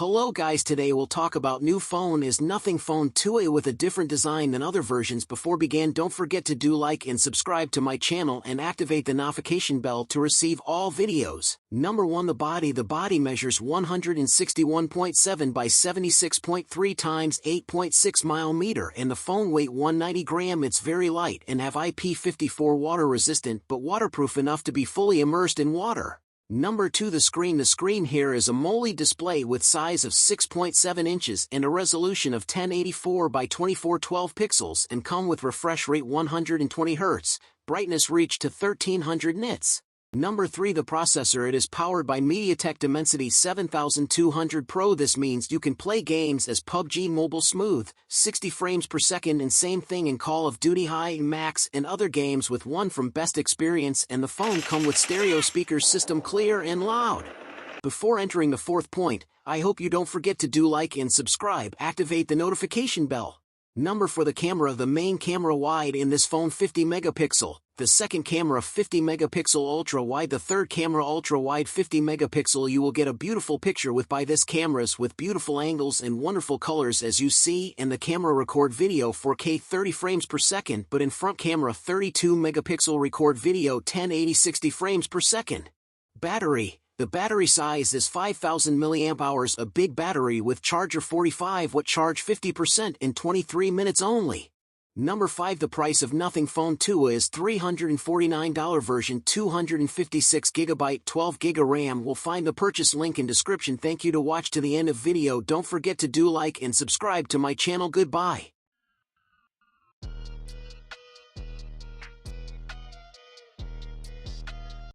Hello guys, today we'll talk about new phone is Nothing Phone 2A with a different design than other versions. Before begin, don't forget to do like and subscribe to my channel and activate the notification bell to receive all videos. Number 1, the body measures 161.7 by 76.3 times 8.6 mm and the phone weight 190 gram. It's very light and have IP54 water resistant but waterproof enough to be fully immersed in water. Number 2, the screen. The screen here is a AMOLED display with size of 6.7 inches and a resolution of 1084 by 2412 pixels and come with refresh rate 120 Hz, brightness reached to 1300 nits. Number 3, the processor. It is powered by MediaTek Dimensity 7200 Pro. This means you can play games as PUBG Mobile smooth, 60 frames per second, and same thing in Call of Duty High, Max, and other games with one from best experience. And the phone come with stereo speakers, system clear and loud. Before entering the 4th point, I hope you don't forget to do like and subscribe, activate the notification bell. Number 4, the camera. The main camera wide in this phone 50 megapixel. The second camera 50 megapixel ultra wide. The third camera ultra wide 50 megapixel. You will get a beautiful picture by this cameras with beautiful angles and wonderful colors as you see, and the camera record video 4K 30 frames per second, but in front camera 32 megapixel record video 1080 60 frames per second. Battery. The battery size is 5000 mAh, a big battery with charger 45W charge 50% in 23 minutes only. Number 5, the price of Nothing Phone 2 is $349 version 256GB 12GB RAM. Will find the purchase link in description. Thank you to watch to the end of video. Don't forget to do like and subscribe to my channel. Goodbye.